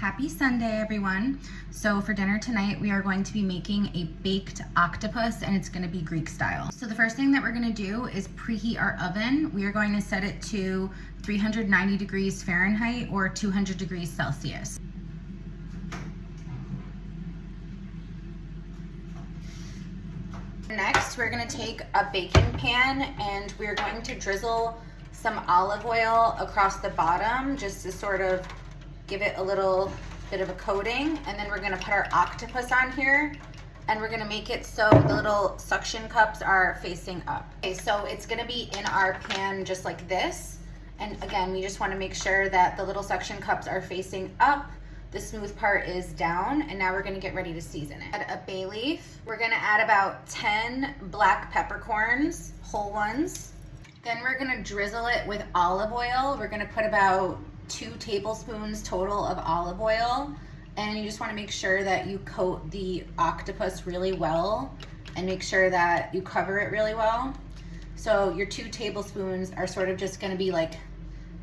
Happy Sunday, everyone. So for dinner tonight, we are going to be making a baked octopus, and it's going to be Greek style. So the first thing that we're going to do is preheat our oven. We are going to set it to 390 degrees Fahrenheit or 200 degrees Celsius. Next, we're going to take a baking pan and we're going to drizzle some olive oil across the bottom just to sort of give it a little bit of a coating. And then we're going to put our octopus on here and we're going to make it so the little suction cups are facing up. Okay, so it's going to be in our pan just like this. And again, we just want to make sure that the little suction cups are facing up. The smooth part is down, and now we're gonna get ready to season it. Add a bay leaf. We're gonna add about 10 black peppercorns, whole ones. Then we're gonna drizzle it with olive oil. We're gonna put about 2 tablespoons total of olive oil. And you just wanna make sure that you coat the octopus really well and make sure that you cover it really well. So your 2 tablespoons are sort of just gonna be like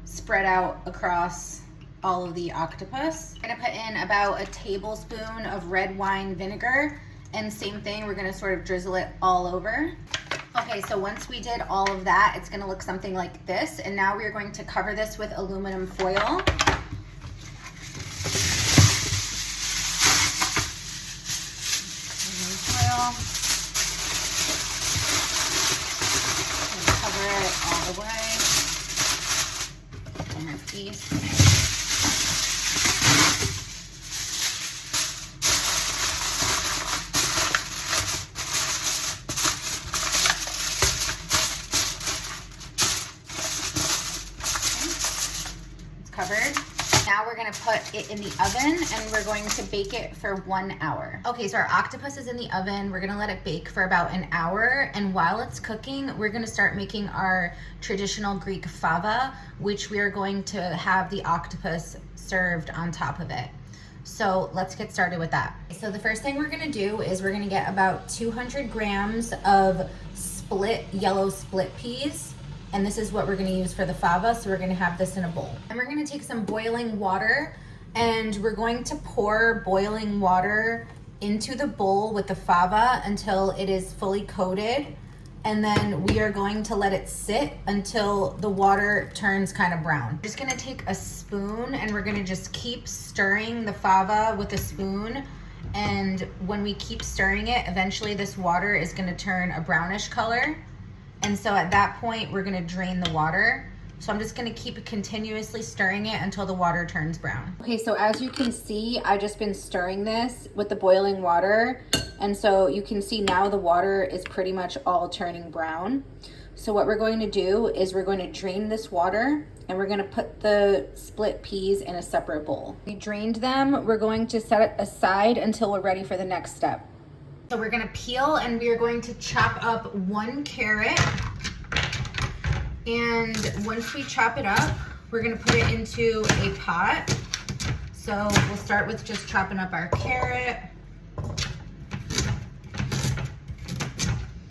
spread out across all of the octopus. I'm gonna put in about a tablespoon of red wine vinegar, and same thing, we're gonna sort of drizzle it all over. Okay, so once we did all of that, it's gonna look something like this, and now we're going to cover this with aluminum foil. Cover it all the way. One more piece. Covered. Now we're gonna put it in the oven and we're going to bake it for 1 hour. Okay, so our octopus is in the oven. We're gonna let it bake for about an hour, and while it's cooking, we're gonna start making our traditional Greek fava, which we are going to have the octopus served on top of it. So let's get started with that. So the first thing we're gonna do is we're gonna get about 200 grams of yellow split peas. And this is what we're gonna use for the fava, so we're gonna have this in a bowl. And we're gonna take some boiling water, and we're going to pour boiling water into the bowl with the fava until it is fully coated. And then we are going to let it sit until the water turns kind of brown. We're just gonna take a spoon and we're gonna just keep stirring the fava with a spoon. And when we keep stirring it, eventually this water is gonna turn a brownish color. And so at that point, we're gonna drain the water. So I'm just gonna keep continuously stirring it until the water turns brown. Okay, so as you can see, I've just been stirring this with the boiling water. And so you can see now the water is pretty much all turning brown. So what we're going to do is we're going to drain this water and we're gonna put the split peas in a separate bowl. We drained them, we're going to set it aside until we're ready for the next step. So we're gonna peel and we are going to chop up 1 carrot. And once we chop it up, we're gonna put it into a pot. So we'll start with just chopping up our carrot.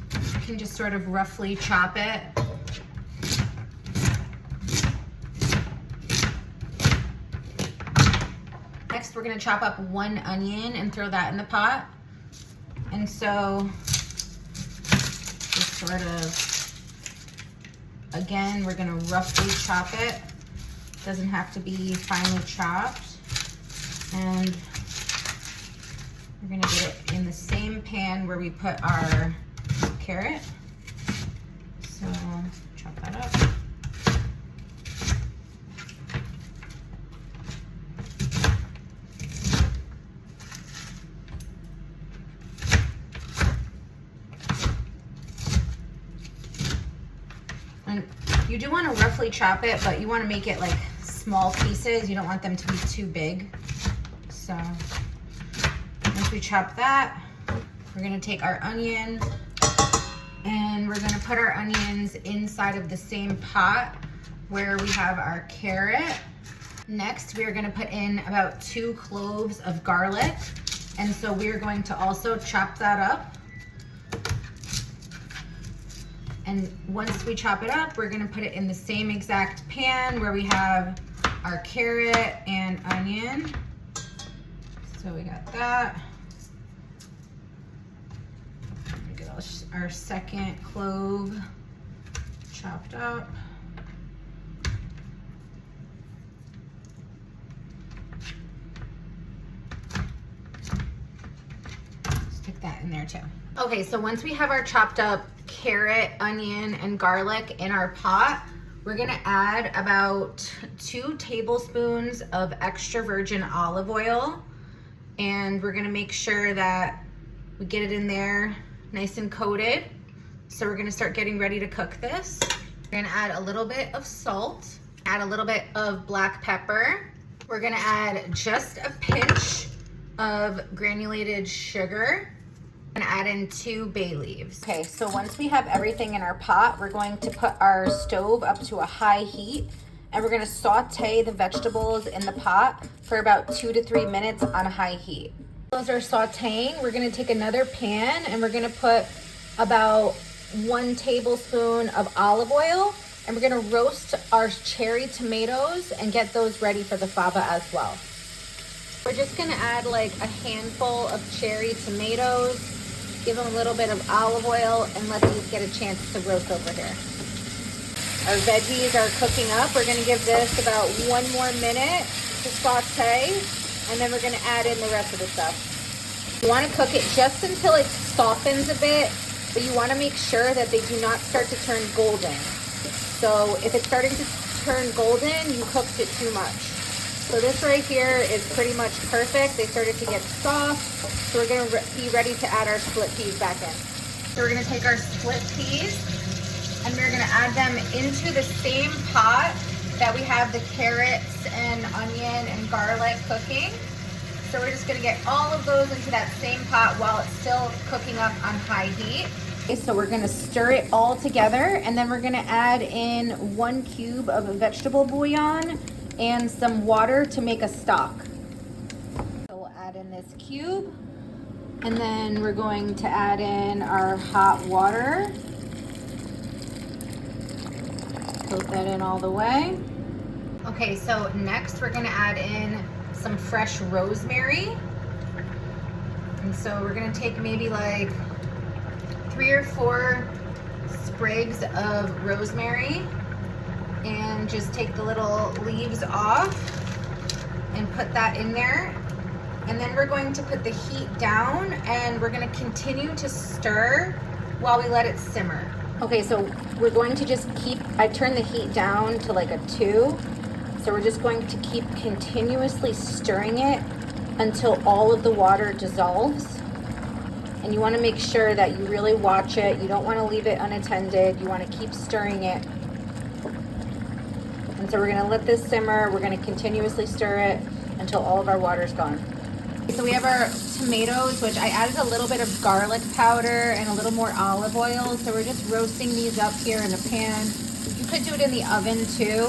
You can just sort of roughly chop it. Next, we're gonna chop up 1 onion and throw that in the pot. And so just sort of, again, we're gonna roughly chop it. Doesn't have to be finely chopped. And we're gonna get it in the same pan where we put our carrot. So chop that up. And you do want to roughly chop it, but you want to make it like small pieces. You don't want them to be too big. So once we chop that, we're going to take our onion and we're going to put our onions inside of the same pot where we have our carrot. Next, we are going to put in about 2 cloves of garlic. And so we're going to also chop that up. And once we chop it up, we're gonna put it in the same exact pan where we have our carrot and onion. So we got that. Get our second clove chopped up. Stick that in there too. Okay, so once we have our chopped up carrot, onion, and garlic in our pot, we're gonna add about 2 tablespoons of extra virgin olive oil. And we're gonna make sure that we get it in there nice and coated. So we're gonna start getting ready to cook this. We're gonna add a little bit of salt, add a little bit of black pepper. We're gonna add just a pinch of granulated sugar and add in 2 bay leaves. Okay, so once we have everything in our pot, we're going to put our stove up to a high heat, and we're gonna saute the vegetables in the pot for about 2 to 3 minutes on high heat. Those are sauteing. We're gonna take another pan and we're gonna put about 1 tablespoon of olive oil, and we're gonna roast our cherry tomatoes and get those ready for the fava as well. We're just gonna add like a handful of cherry tomatoes, give them a little bit of olive oil, and let these get a chance to roast over here. Our veggies are cooking up. We're gonna give this about 1 more minute to saute, and then we're gonna add in the rest of the stuff. You wanna cook it just until it softens a bit, but you wanna make sure that they do not start to turn golden. So if it's starting to turn golden, you cooked it too much. So this right here is pretty much perfect. They started to get soft, so we're gonna be ready to add our split peas back in. So we're gonna take our split peas, and we're gonna add them into the same pot that we have the carrots and onion and garlic cooking. So we're just gonna get all of those into that same pot while it's still cooking up on high heat. Okay, so we're gonna stir it all together, and then we're gonna add in 1 cube of vegetable bouillon and some water to make a stock. So we'll add in this cube, and then we're going to add in our hot water. Coat that in all the way. Okay, so next we're gonna add in some fresh rosemary. And so we're gonna take maybe like 3 or 4 sprigs of rosemary and just take the little leaves off and put that in there. And then we're going to put the heat down, and we're gonna continue to stir while we let it simmer. Okay, so we're going to just I turned the heat down to like a 2. So we're just going to keep continuously stirring it until all of the water dissolves. And you wanna make sure that you really watch it. You don't wanna leave it unattended. You wanna keep stirring it. And so we're gonna let this simmer. We're gonna continuously stir it until all of our water's gone. So we have our tomatoes, which I added a little bit of garlic powder and a little more olive oil. So we're just roasting these up here in a pan. You could do it in the oven too,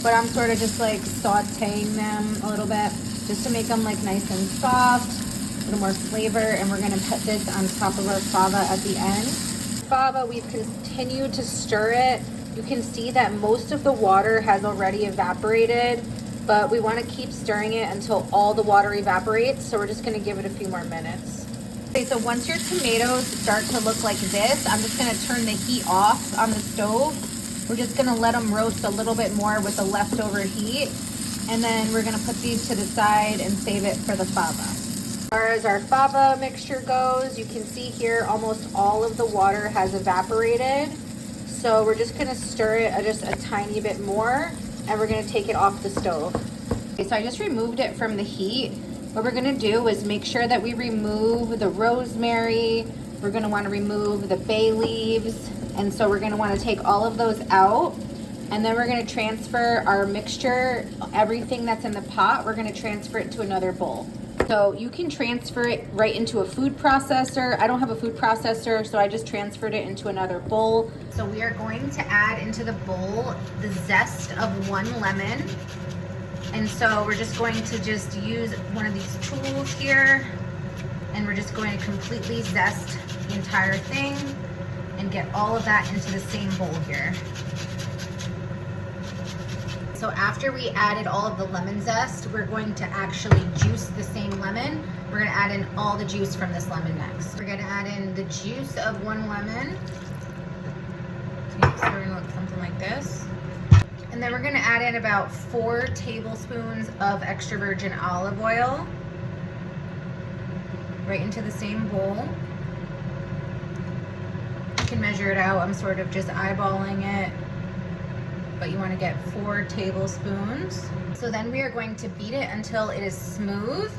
but I'm sort of just like sauteing them a little bit just to make them like nice and soft, a little more flavor. And we're gonna put this on top of our fava at the end. Fava, we've continued to stir it. You can see that most of the water has already evaporated, but we want to keep stirring it until all the water evaporates. So we're just going to give it a few more minutes. Okay, so once your tomatoes start to look like this, I'm just going to turn the heat off on the stove. We're just going to let them roast a little bit more with the leftover heat. And then we're going to put these to the side and save it for the fava. As far as our fava mixture goes, you can see here almost all of the water has evaporated. So we're just going to stir it just a tiny bit more, and we're gonna take it off the stove. Okay, so I just removed it from the heat. What we're gonna do is make sure that we remove the rosemary. We're gonna wanna remove the bay leaves. And so we're gonna wanna take all of those out. And then we're gonna transfer our mixture, everything that's in the pot, we're gonna transfer it to another bowl. So you can transfer it right into a food processor. I don't have a food processor, so I just transferred it into another bowl. So we are going to add into the bowl the zest of 1 lemon. And so we're just going to just use one of these tools here, and we're just going to completely zest the entire thing and get all of that into the same bowl here. so after we added all of the lemon zest, we're going to actually juice the same lemon. We're gonna add in all the juice from this lemon next. We're gonna add in the juice of 1 lemon. Okay, so we're gonna look something like this. And then we're gonna add in about 4 tablespoons of extra virgin olive oil right into the same bowl. You can measure it out. I'm sort of just eyeballing it, but you want to get 4 tablespoons. So then we are going to beat it until it is smooth.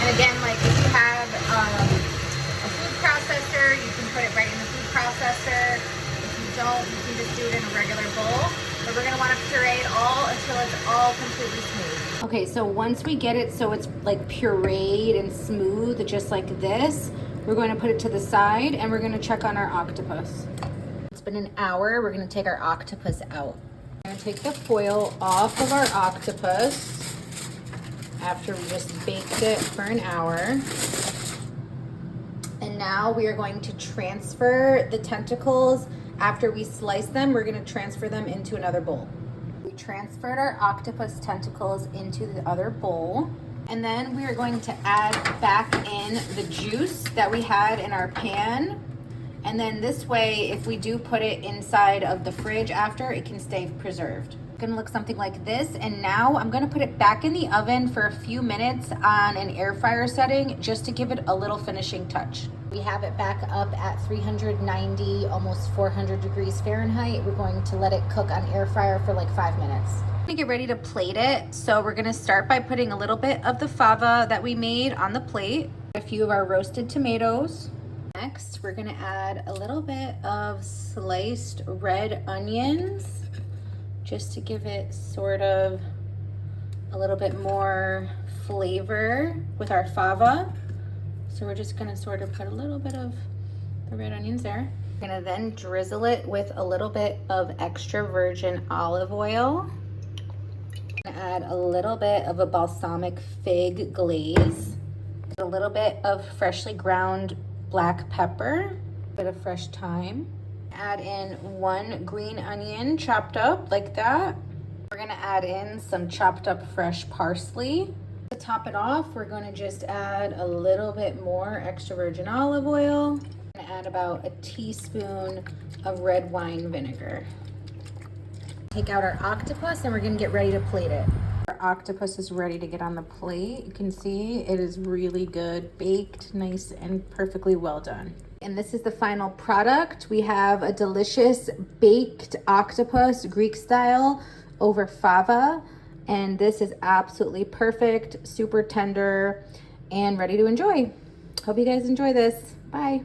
And again, like if you have a food processor, you can put it right in the food processor. If you don't, you can just do it in a regular bowl. But we're gonna want to puree it all until it's all completely smooth. Okay, so once we get it so it's like pureed and smooth, just like this, we're going to put it to the side and we're gonna check on our octopus. It's been an hour. We're gonna take our octopus out. We're gonna take the foil off of our octopus after we just baked it for an hour. And now we are going to transfer the tentacles. After we slice them, we're gonna transfer them into another bowl. We transferred our octopus tentacles into the other bowl. And then we are going to add back in the juice that we had in our pan. And then this way, if we do put it inside of the fridge after, it can stay preserved. It's gonna look something like this. And now I'm gonna put it back in the oven for a few minutes on an air fryer setting, just to give it a little finishing touch. We have it back up at 390, almost 400 degrees Fahrenheit. We're going to let it cook on air fryer for like 5 minutes. To get ready to plate it, so we're gonna start by putting a little bit of the fava that we made on the plate, a few of our roasted tomatoes. Next, we're gonna add a little bit of sliced red onions, just to give it sort of a little bit more flavor with our fava. So we're just gonna sort of put a little bit of the red onions there. We're gonna then drizzle it with a little bit of extra virgin olive oil. Add a little bit of a balsamic fig glaze, a little bit of freshly ground black pepper, a bit of fresh thyme. Add in 1 green onion chopped up like that. We're gonna add in some chopped up fresh parsley. To top it off, we're gonna just add a little bit more extra virgin olive oil. I'm gonna add about a teaspoon of red wine vinegar. Take out our octopus and we're gonna get ready to plate it. Our octopus is ready to get on the plate. You can see it is really good, baked, nice and perfectly well done. And this is the final product. We have a delicious baked octopus, Greek style, over fava. And this is absolutely perfect, super tender, and ready to enjoy. Hope you guys enjoy this. Bye.